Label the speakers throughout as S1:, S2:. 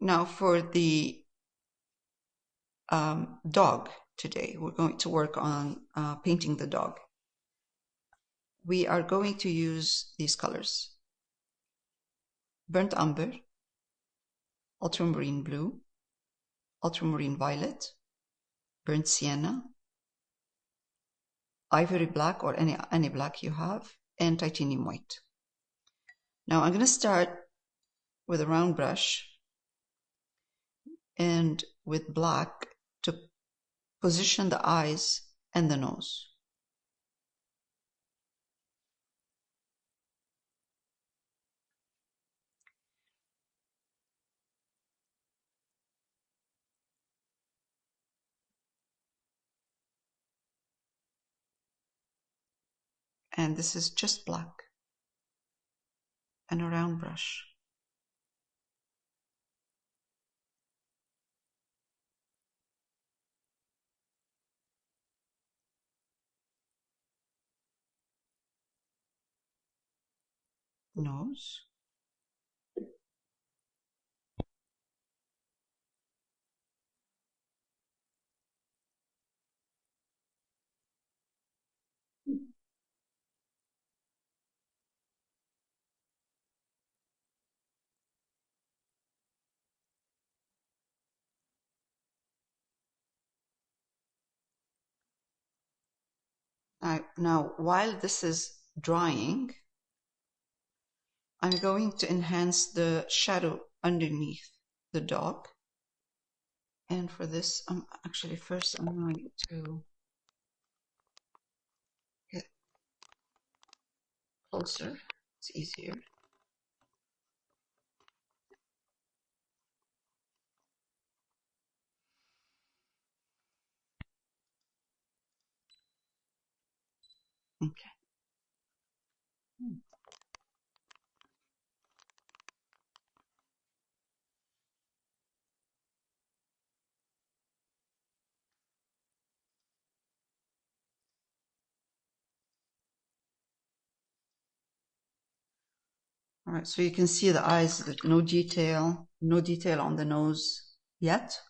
S1: Now for the dog today, we're going to work on painting the dog. We are going to use these colors: burnt umber, ultramarine blue, ultramarine violet, burnt sienna, ivory black or any black you have, and titanium white. Now I'm going to start with a round brush and with black to position the eyes and the nose. And this is just black and a round brush. Nose. Now, while this is drying, I'm going to enhance the shadow underneath the dog. And for this, actually first I'm going to get closer. It's easier. Okay. All right, so you can see the eyes, no detail on the nose yet.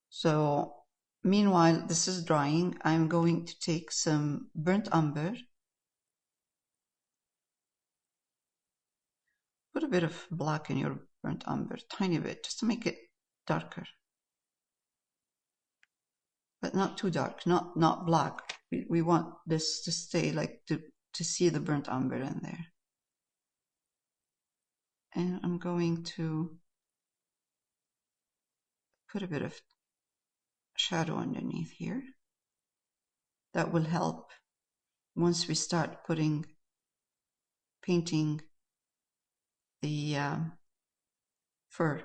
S1: So meanwhile, this is drying. I'm going to take some burnt umber, put a bit of black in your burnt umber, tiny bit, just to make it darker. But not too dark, not black. We want this to stay like to see the burnt umber in there. And I'm going to put a bit of shadow underneath here. That will help once we start painting the fur.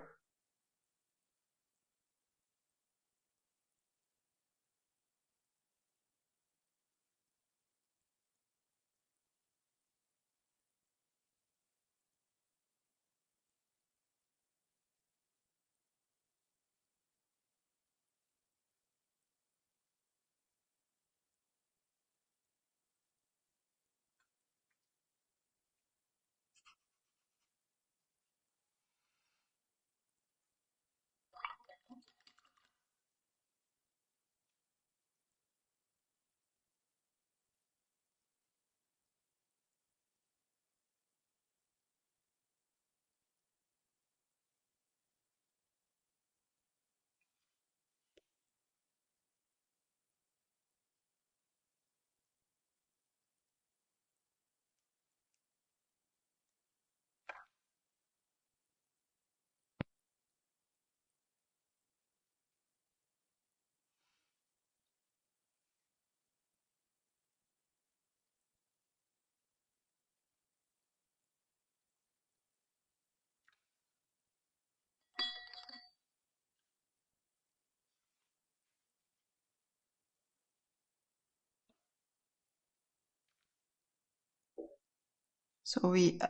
S1: So we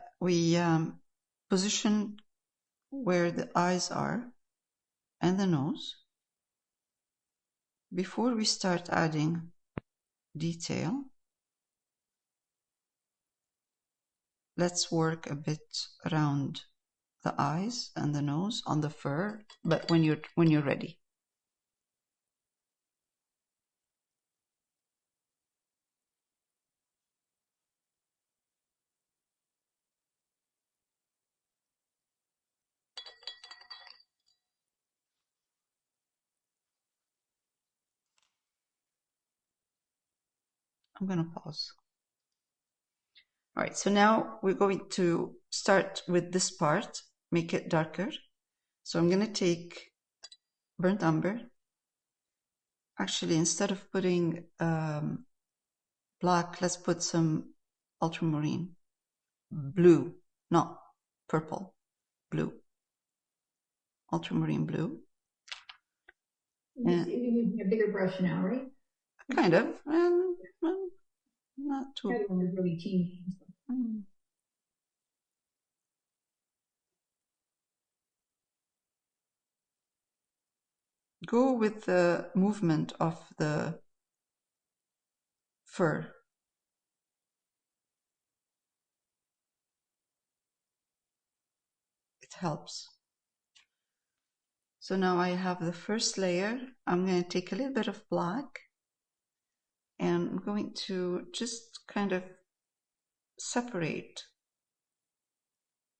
S1: position where the eyes are and the nose. Before we start adding detail, let's work a bit around the eyes and the nose on the fur, but when you're ready. I'm going to pause. All right, so now we're going to start with this part, make it darker. So I'm going to take burnt umber. Actually, instead of putting black, let's put some ultramarine. Blue, not purple, blue. Ultramarine blue.
S2: You're using a bigger brush now, right?
S1: Kind of, and not too.
S2: That one is really teeny.
S1: Go with the movement of the fur. It helps. So now I have the first layer. I'm going to take a little bit of black and I'm going to just kind of separate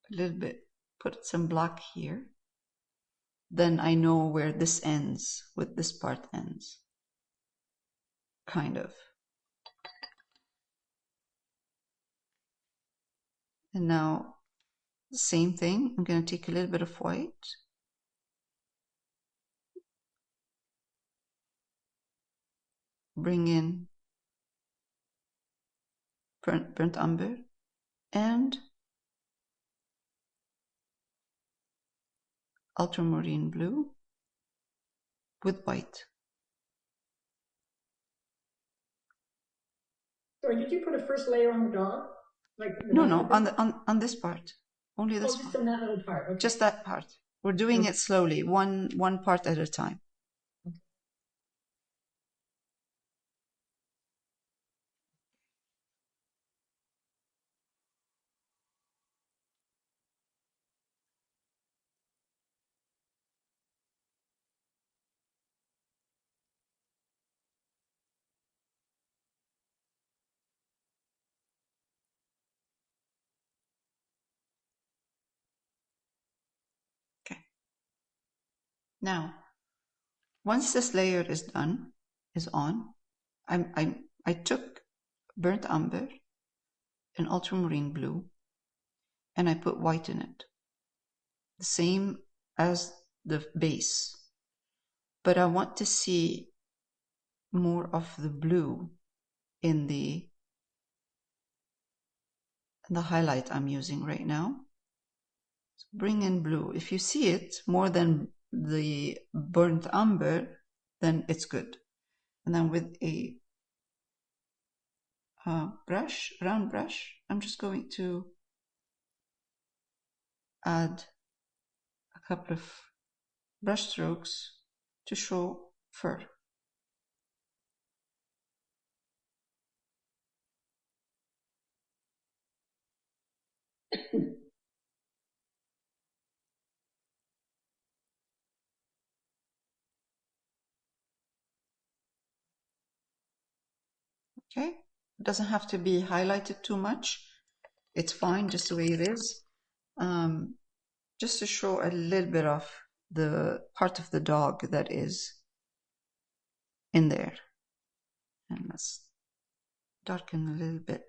S1: a little bit, put some black here. Then I know where this ends, where this part ends. Kind of. And now the same thing. I'm going to take a little bit of white. Bring in burnt umber and ultramarine blue with white.
S2: Sorry, did you put a first layer on the dog? Like
S1: no, on this part. Only this
S2: just
S1: part.
S2: on that little part. Okay.
S1: Just that part. We're doing it slowly, one part at a time. Okay. Now, once this layer is done, is on, I took burnt umber and ultramarine blue and I put white in it. The same as the base. But I want to see more of the blue in the highlight I'm using right now. So bring in blue. If you see it more than the burnt umber, then it's good. And then with a brush, round brush, I'm just going to add a couple of brush strokes to show fur. Okay, it doesn't have to be highlighted too much. It's fine just the way it is. Just to show a little bit of the part of the dog that is in there. And let's darken a little bit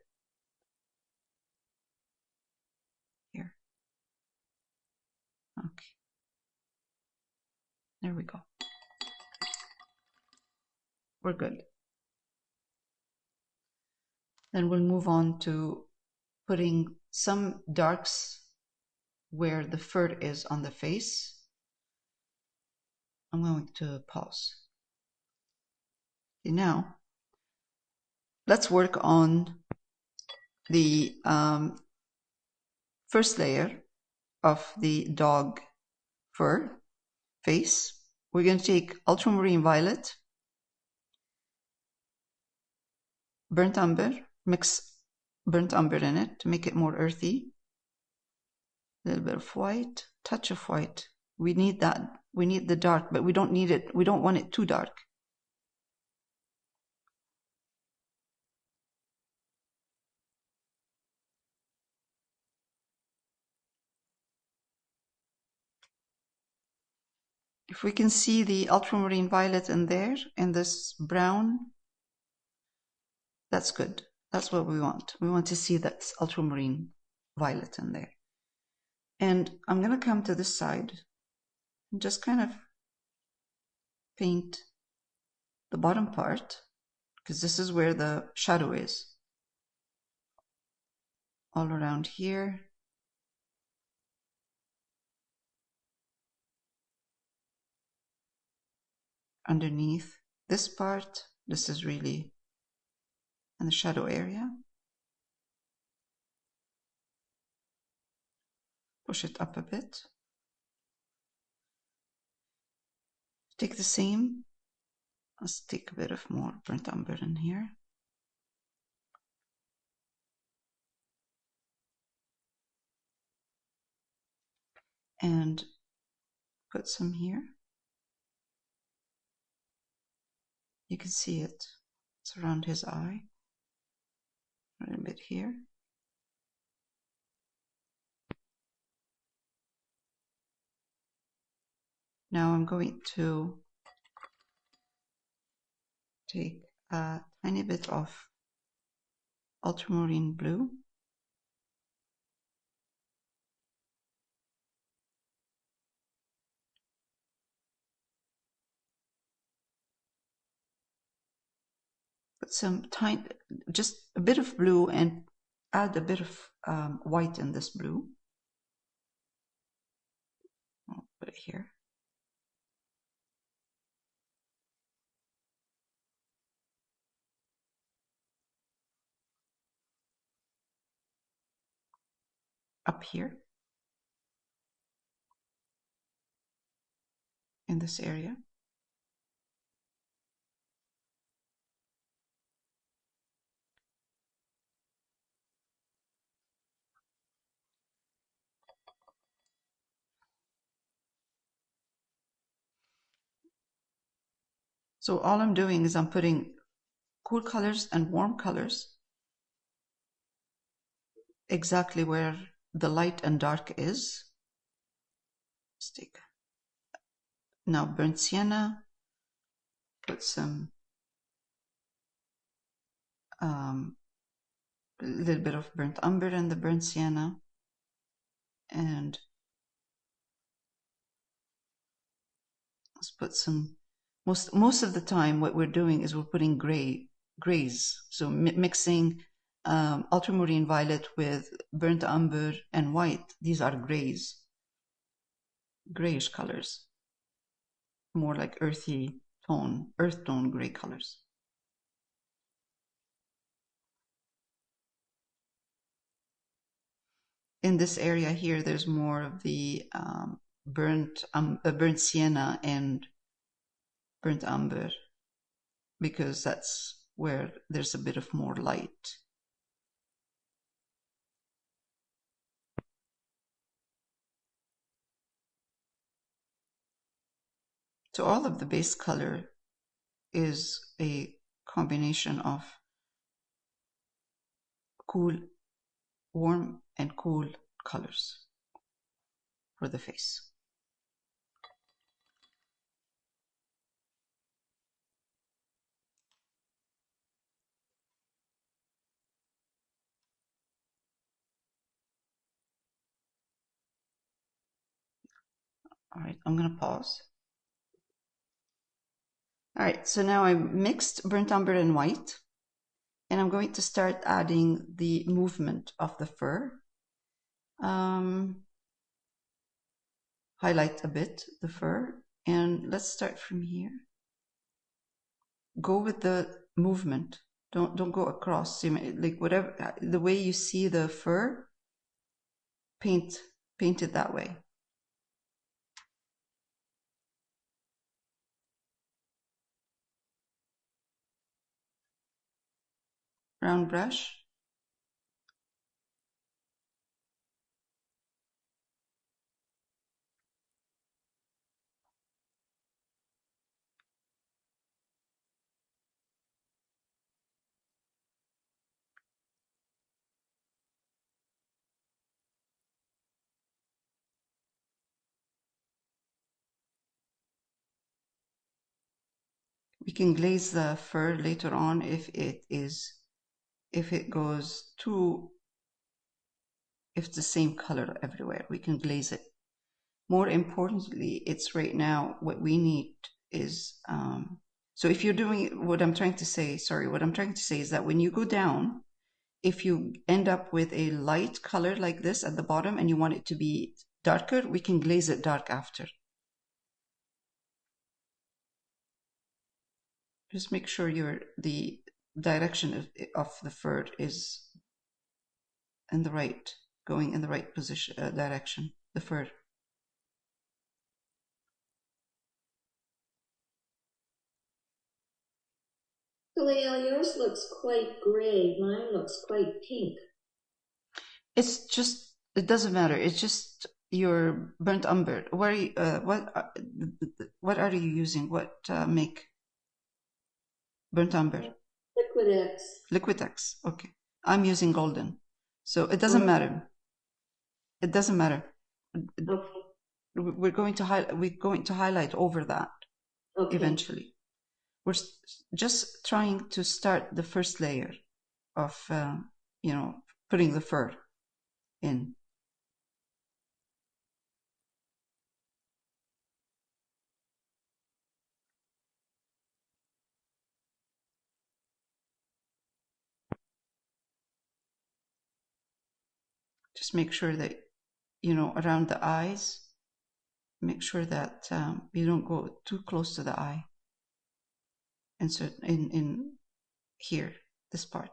S1: here. Okay. There we go. We're good. Then we'll move on to putting some darks where the fur is on the face. I'm going to pause. Okay, now, let's work on the first layer of the dog fur face. We're going to take ultramarine violet, burnt umber, mix burnt umber in it to make it more earthy. A little bit of white, touch of white. We need that. We need the dark, but we don't need it. We don't want it too dark. If we can see the ultramarine violet in there, in this brown, that's good. That's what we want. We want to see that ultramarine violet in there. And I'm going to come to this side and just kind of paint the bottom part, because this is where the shadow is. All around here. Underneath this part, this is really in the shadow area. Push it up a bit. Take the same. Let's take a bit of more burnt umber in here. And put some here. You can see it. It's around his eye. A little bit here. Now I'm going to take a tiny bit of ultramarine blue. Put some tiny, just a bit of blue and add a bit of white in this blue. I'll put it here. Up here. In this area. So all I'm doing is I'm putting cool colors and warm colors exactly where the light and dark is. Let's take now burnt sienna, put some a little bit of burnt umber in the burnt sienna, and let's put some. Most of the time, what we're doing is we're putting grays. So mixing ultramarine violet with burnt umber and white. These are grays, grayish colors, more like earthy tone, earth tone gray colors. In this area here, there's more of the burnt sienna and burnt umber, because that's where there's a bit of more light. So all of the base color is a combination of cool, warm, and cool colors for the face. All right, I'm going to pause. All right, so now I mixed burnt umber and white, and I'm going to start adding the movement of the fur. Highlight a bit the fur, and let's start from here. Go with the movement. Don't go across. Like whatever the way you see the fur, paint it that way. Round brush. We can glaze the fur later on if it goes too, if it's the same color everywhere, we can glaze it. More importantly, it's right now what we need is, so if you're doing what I'm trying to say is that when you go down, if you end up with a light color like this at the bottom and you want it to be darker, we can glaze it dark after. Just make sure the direction of the fur is in the right, going in the right position, direction, the fur.
S2: Khalil, yours looks quite gray. Mine looks quite pink.
S1: It's just, it doesn't matter. It's just your burnt umber. What are you using? What make? Burnt umber.
S2: Liquitex.
S1: Liquitex. Okay. I'm using golden. So it doesn't matter. It doesn't matter.
S2: Okay.
S1: We're going to highlight over that eventually. We're just trying to start the first layer of putting the fur in. Just make sure that around the eyes, make sure that you don't go too close to the eye. Insert in here, this part.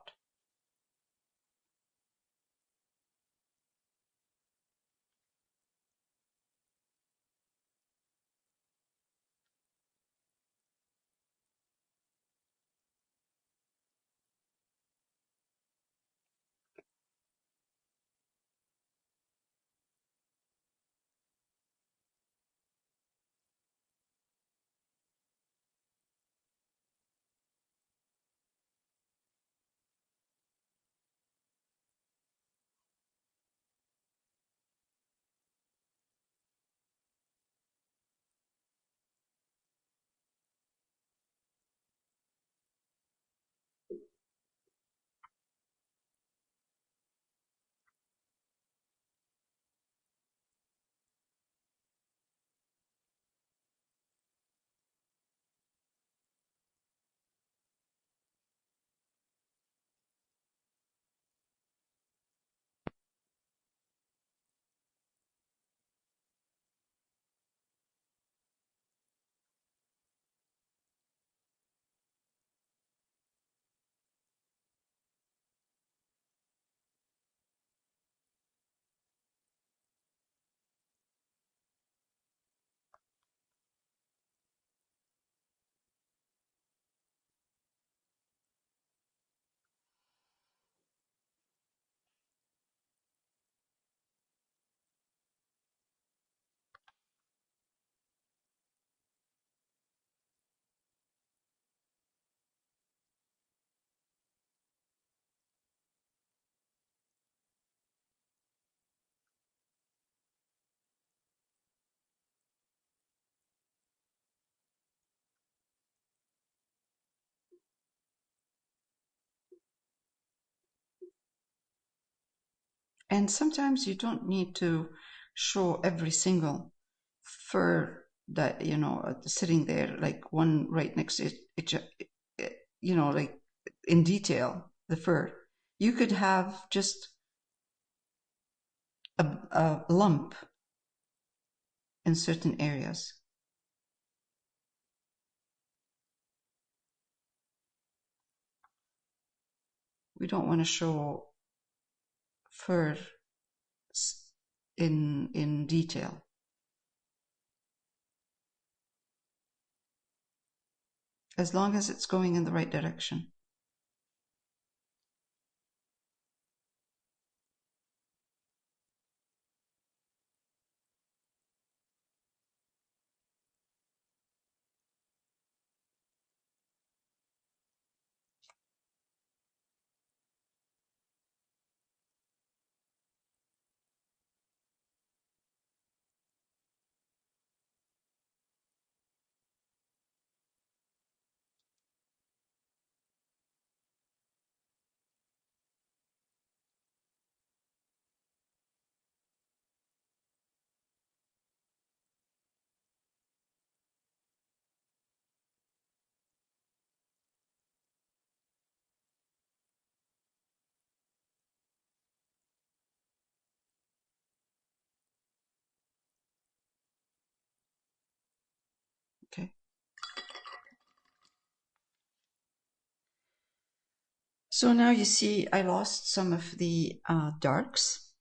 S1: And sometimes you don't need to show every single fur that, sitting there, like one right next to it, like in detail, the fur. You could have just a lump in certain areas. We don't want to show fur in detail. As long as it's going in the right direction. So now you see I lost some of the darks.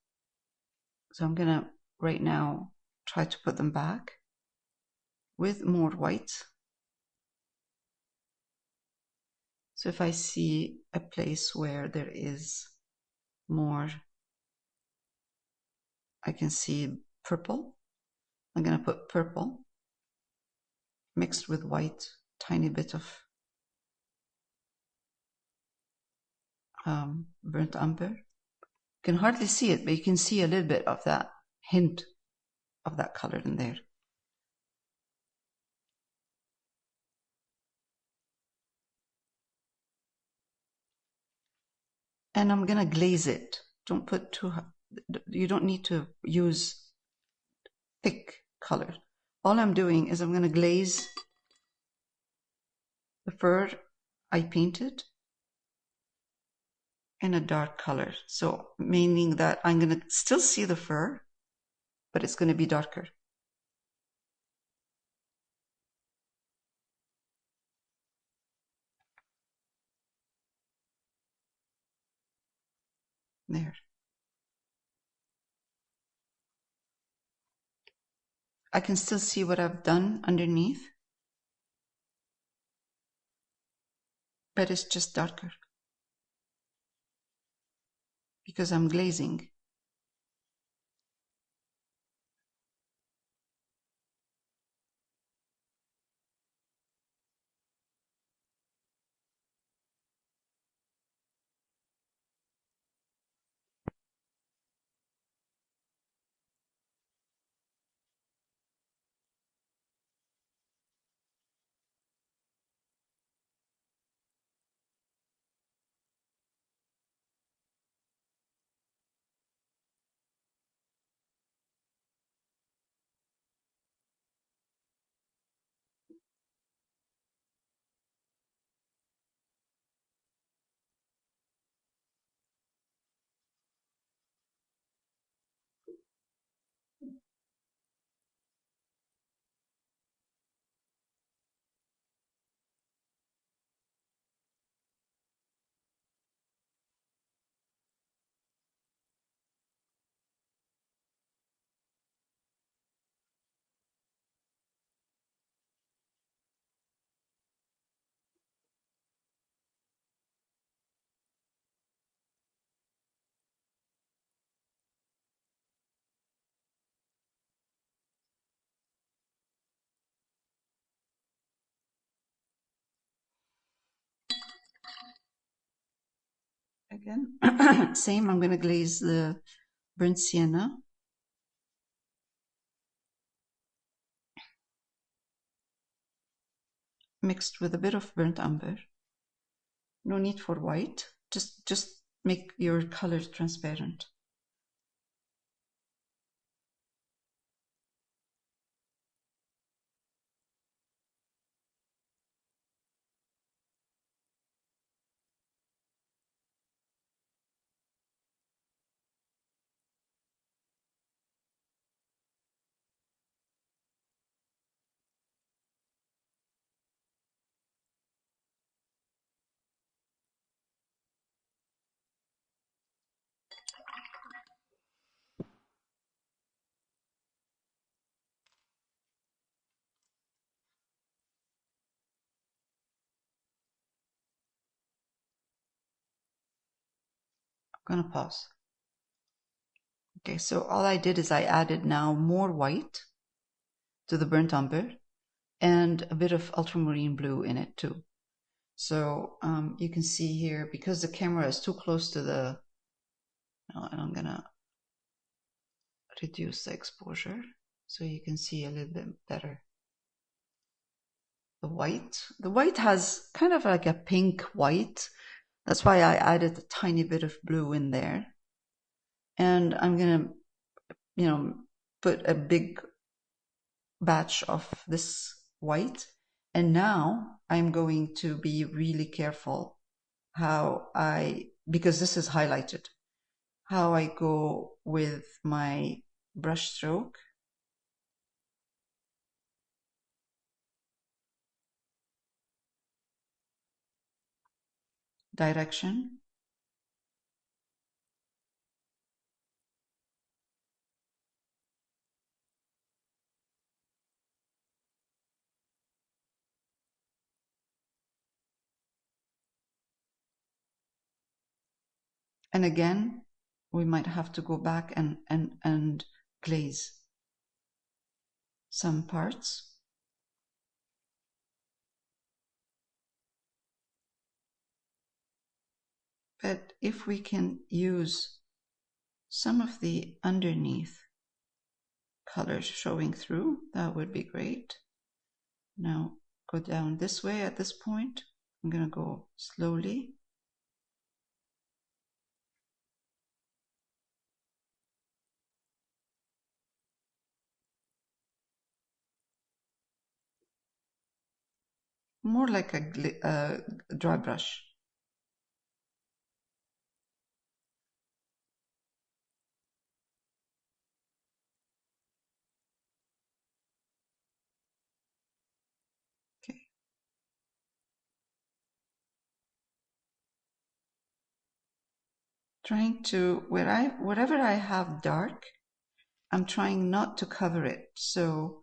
S1: So I'm gonna right now try to put them back with more white. So if I see a place where there is more, I can see purple. I'm gonna put purple mixed with white, tiny bit of burnt umber. You can hardly see it, but you can see a little bit of that hint of that color in there. And I'm gonna glaze it. Don't put too, you don't need to use thick color. All I'm doing is I'm gonna glaze the fur I painted in a dark color. So meaning that I'm gonna still see the fur, but it's gonna be darker. There. I can still see what I've done underneath, but it's just darker because I'm glazing. Again, same, I'm gonna glaze the burnt sienna. Mixed with a bit of burnt umber. No need for white, just make your color transparent. I'm gonna pause. Okay, so all I did is I added now more white to the burnt umber and a bit of ultramarine blue in it too. So you can see here, because the camera is too close to the, and I'm gonna reduce the exposure so you can see a little bit better. The white has kind of like a pink white. That's why I added a tiny bit of blue in there. And I'm gonna, put a big batch of this white. And now I'm going to be really careful because this is highlighted, how I go with my brush stroke. Direction. And again, we might have to go back and glaze some parts. But if we can use some of the underneath colors showing through, that would be great. Now go down this way at this point. I'm going to go slowly. More like a dry brush. Okay. Trying to, wherever I have dark, I'm trying not to cover it. So,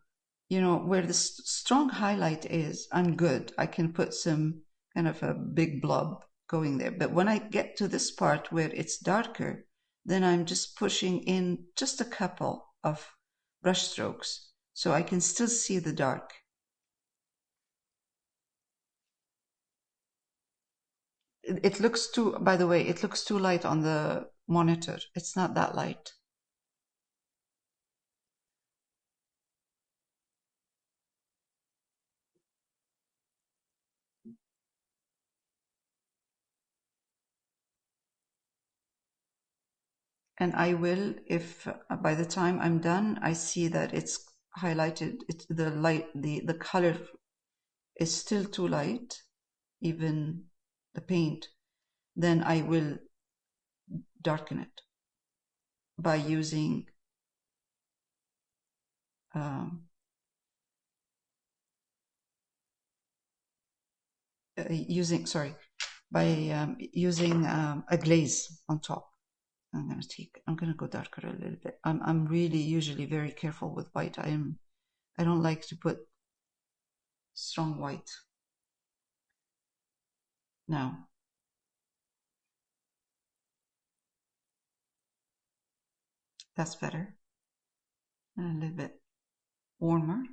S1: you know, where the strong highlight is, I'm good. I can put some kind of a big blob going there. But when I get to this part where it's darker, then I'm just pushing in just a couple of brush strokes so I can still see the dark. It looks too, by the way, it looks too light on the monitor. It's not that light. And I will, if by the time I'm done, I see that it's highlighted, the color is still too light, even the paint, then I will darken it by using using a glaze on top. I'm gonna go darker a little bit. I'm really usually very careful with white. I don't like to put strong white. Now, that's better. And a little bit warmer.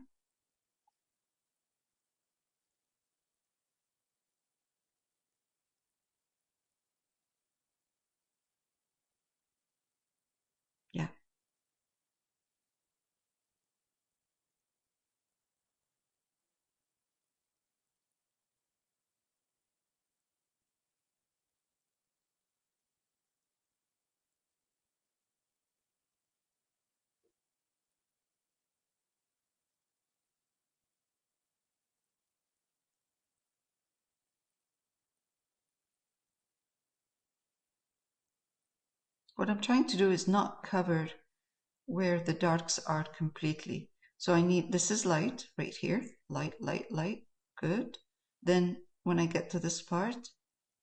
S1: Yeah. What I'm trying to do is not cover where the darks are completely. So I need, this is light right here, light, light, light, good. Then when I get to this part,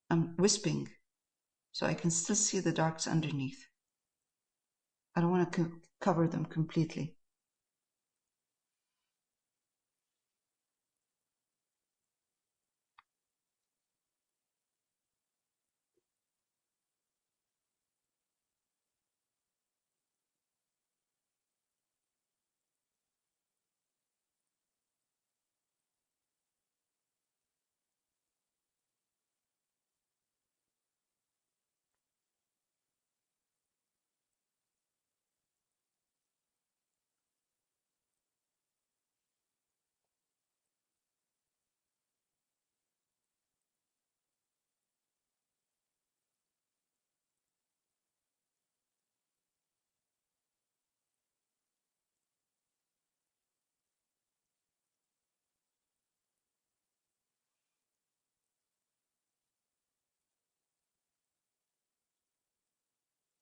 S1: I'm wisping so I can still see the darks underneath. I don't want to cover them completely.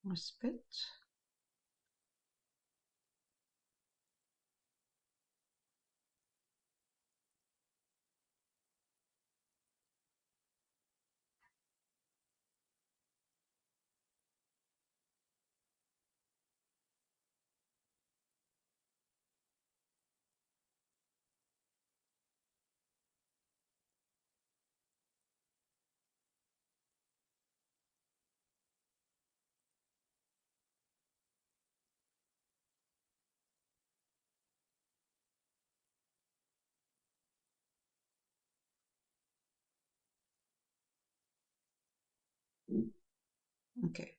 S1: Wisp it. Okay.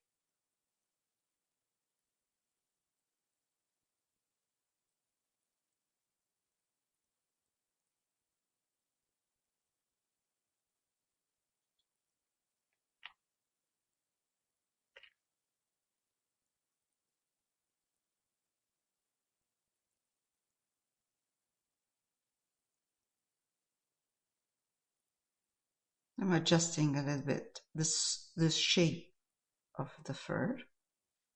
S1: I'm adjusting a little bit this shape of the fur,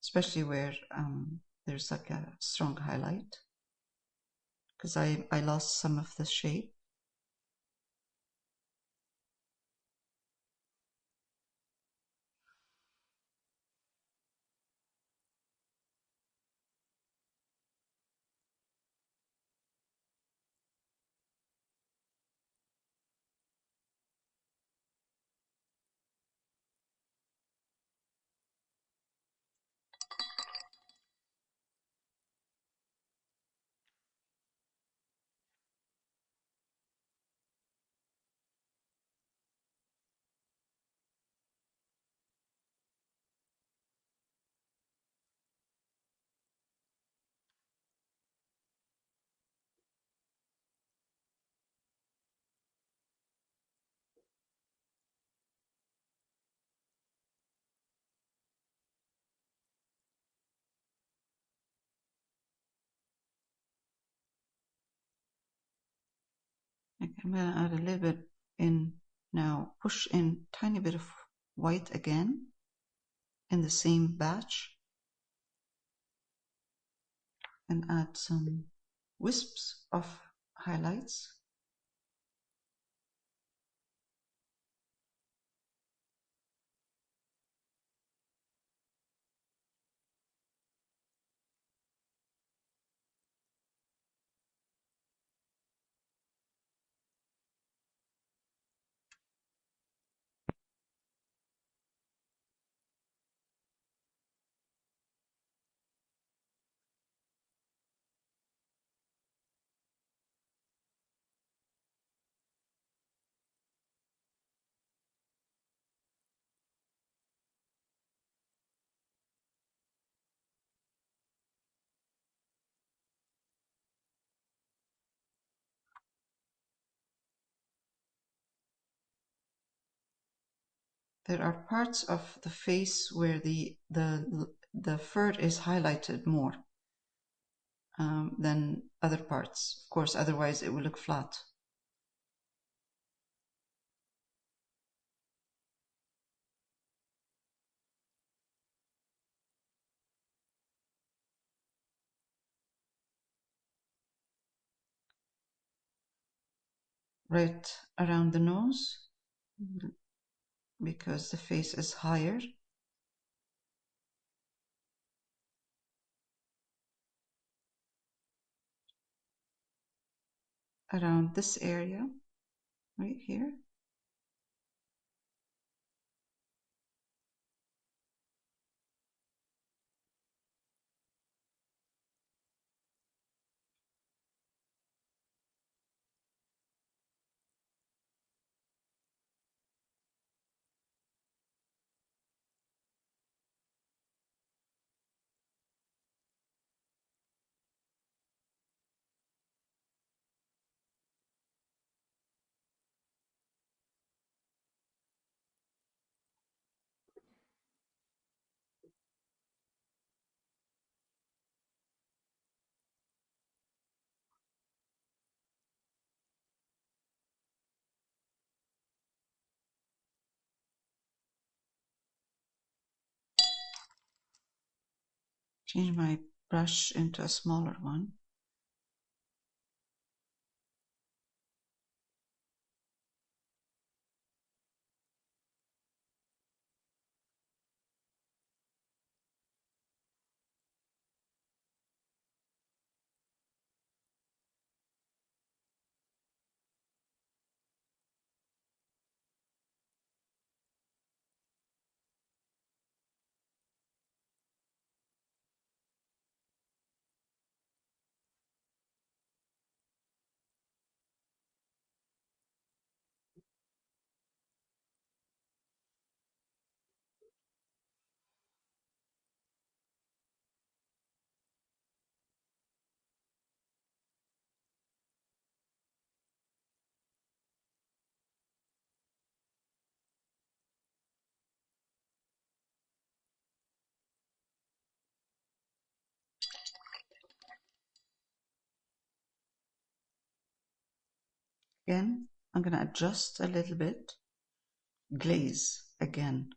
S1: especially where there's like a strong highlight, because I lost some of the shape. Okay, I'm gonna add a little bit in now, push in tiny bit of white again in the same batch, and add some wisps of highlights. There are parts of the face where the fur is highlighted more than other parts. Of course, otherwise it will look flat. Right around the nose, because the face is higher. Around this area, right here. Change my brush into a smaller one. Again, I'm going to adjust a little bit, glaze again.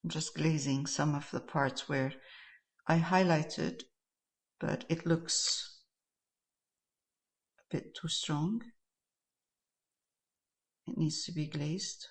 S1: I'm just glazing some of the parts where I highlighted, but it looks a bit too strong. It needs to be glazed.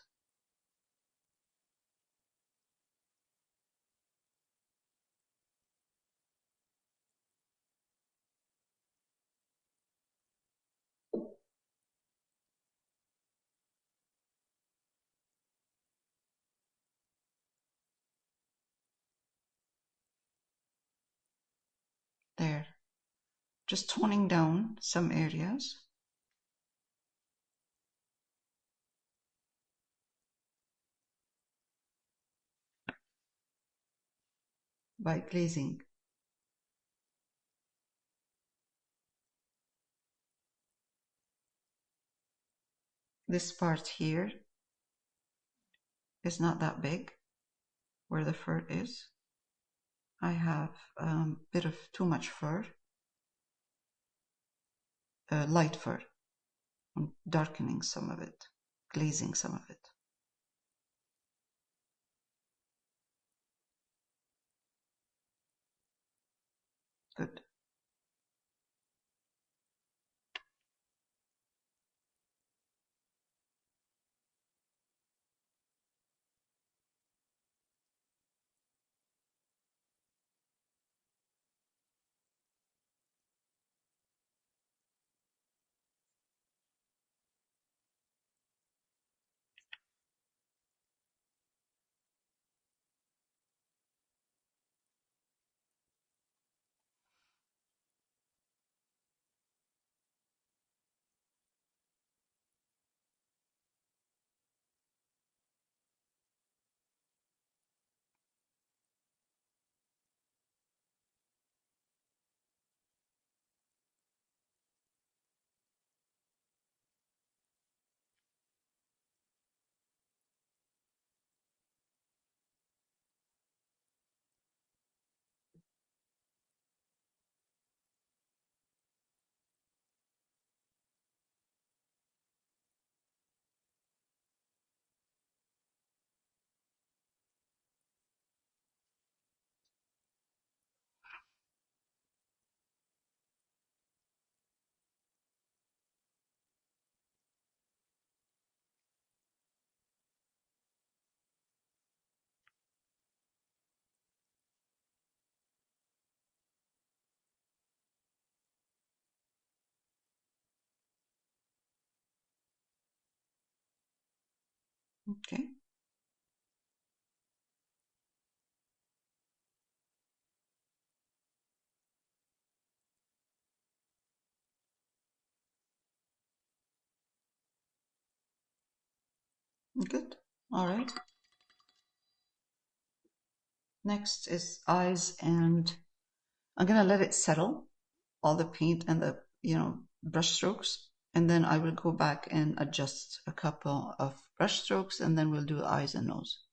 S1: There. Just toning down some areas. By glazing. This part here is not that big, where the fur is. I have a bit of too much fur, light fur. I'm darkening some of it, glazing some of it. Good. Okay. Good. All right. Next is eyes, and I'm gonna let it settle, all the paint and the, brush strokes, and then I will go back and adjust a couple of brush strokes, and then we'll do eyes and nose.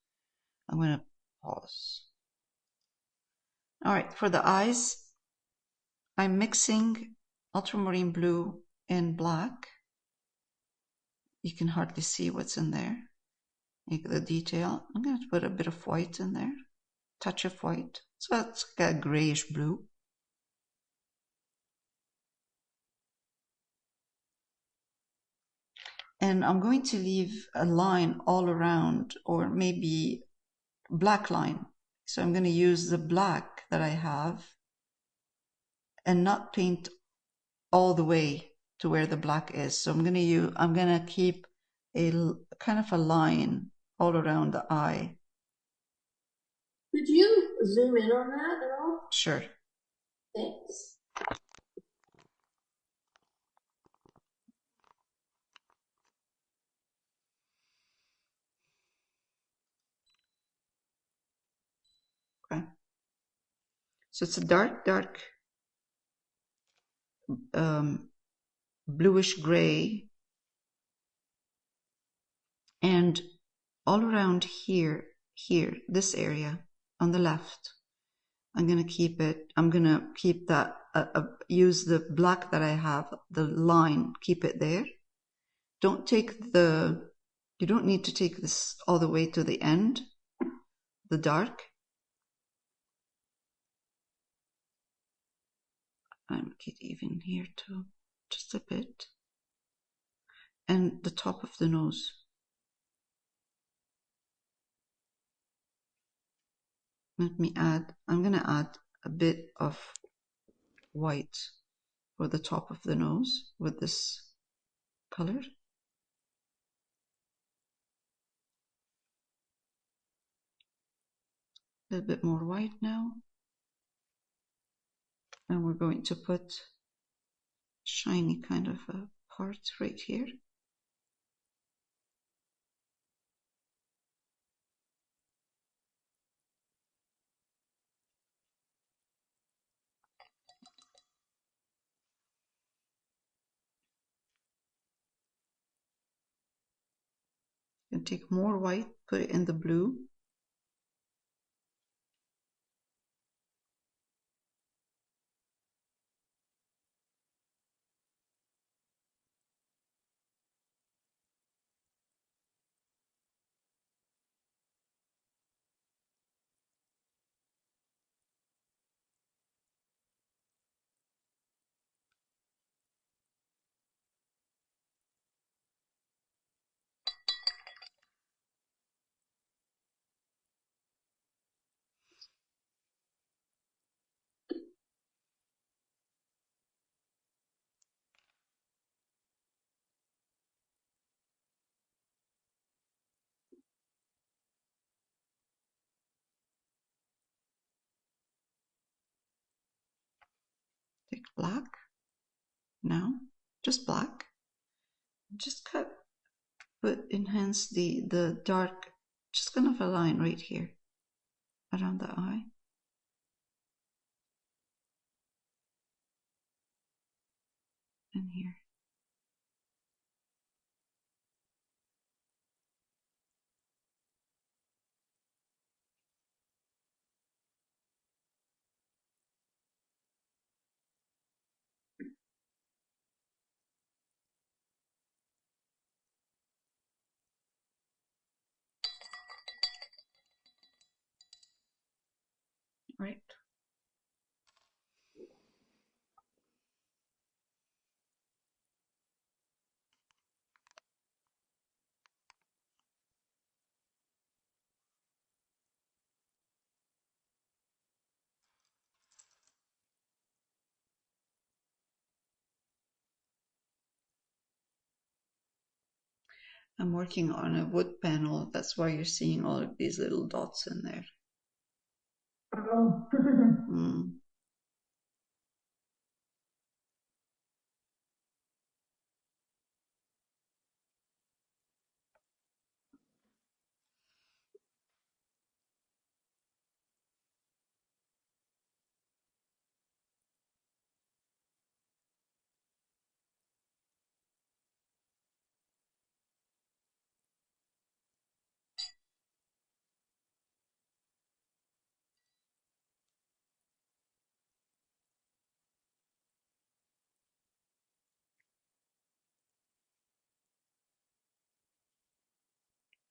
S1: I'm gonna pause. All right, for the eyes, I'm mixing ultramarine blue and black. You can hardly see what's in there. Make the detail. I'm going to put a bit of white in there, touch of white. So it's got a grayish blue. And I'm going to leave a line all around, or maybe black line. So I'm going to use the black that I have and not paint all the way to where the black is. So I'm going to keep a kind of a line all around the eye.
S2: Could you zoom in on that at all?
S1: Sure.
S2: Thanks.
S1: Okay. So it's a dark bluish gray, and all around here, this area on the left, I'm going to keep that, use the black that I have, the line, keep it there. You don't need to take this all the way to the end, the dark. I make it even here too, just a bit. And the top of the nose. I'm going to add a bit of white for the top of the nose with this color. A little bit more white now. And we're going to put shiny kind of a part right here. And take more white, put it in the blue. Take black now, just black. Just enhance the dark, just kind of a line right here around the eye. And here. Right. I'm working on a wood panel. That's why you're seeing all of these little dots in there.
S2: Oh.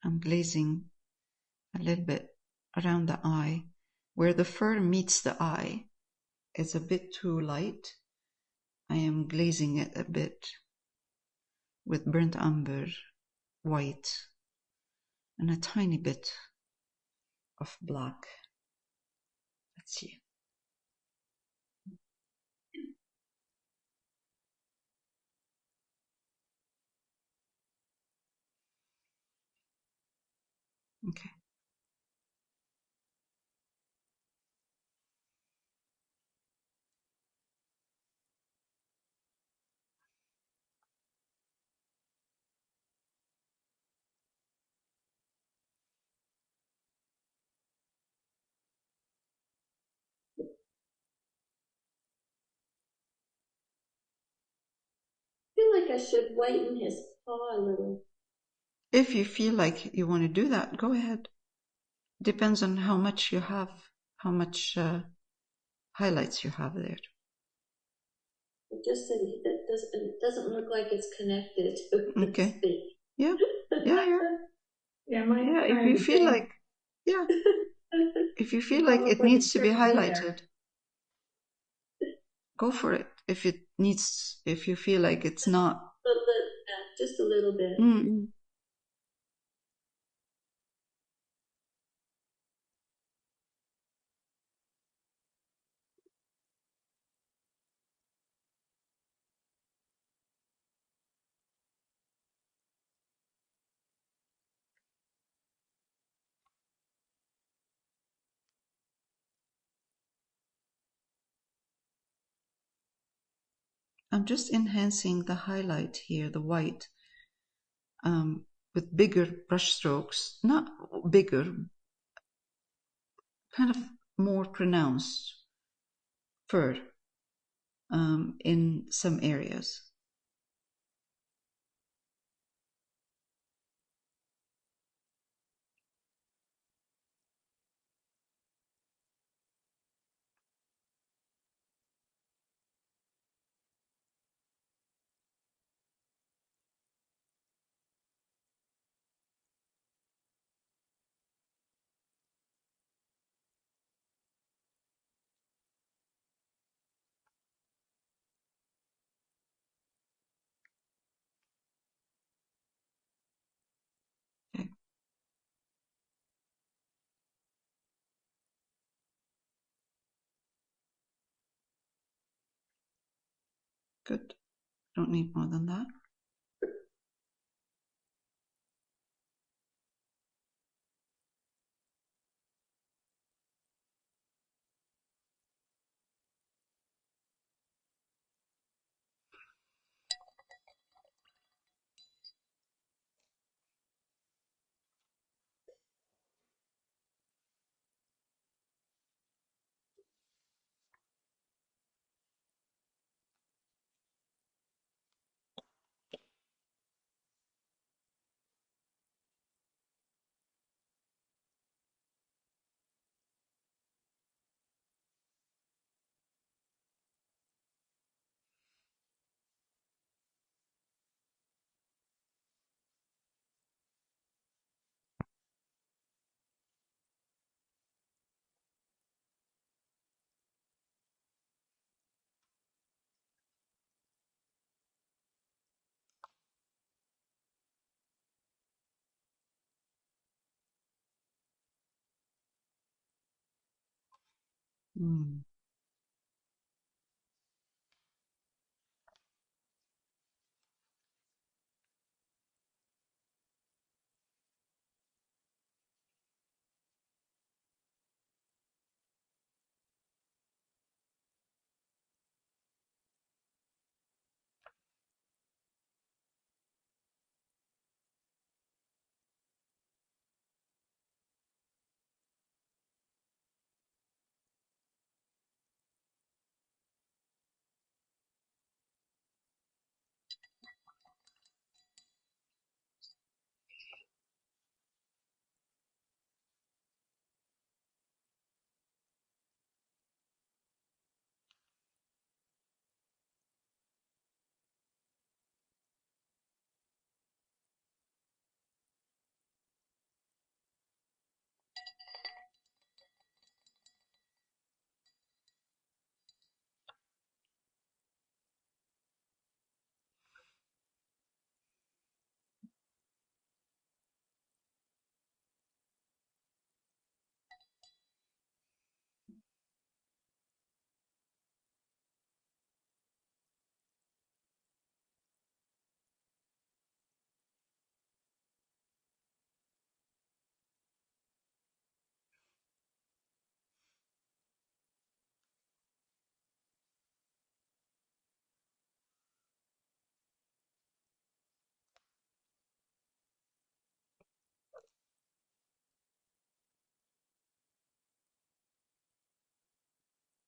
S1: I'm glazing a little bit around the eye. Where the fur meets the eye is a bit too light. I am glazing it a bit with burnt umber, white, and a tiny bit of black. Let's see. Okay.
S2: I feel I should whiten his paw a little.
S1: If you feel like you want to do that, go ahead. Depends on how much you have, how much highlights you have there.
S2: It just said it doesn't look like it's connected.
S1: Okay. Yeah. Yeah.
S3: Yeah,
S1: If you feel like, if you feel like it needs to be highlighted, go for it. If you feel like it's not.
S2: A little bit, just a little bit.
S1: Mm-mm. I'm just enhancing the highlight here, the white, with bigger brush strokes, not bigger, kind of more pronounced fur in some areas. Okay. Good. Don't need more than that. Mm.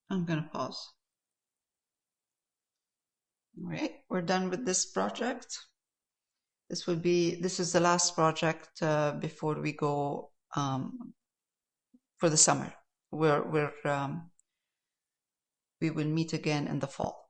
S1: I'm gonna pause. All right, we're done with this project. This is the last project before we go for the summer. We will meet again in the fall.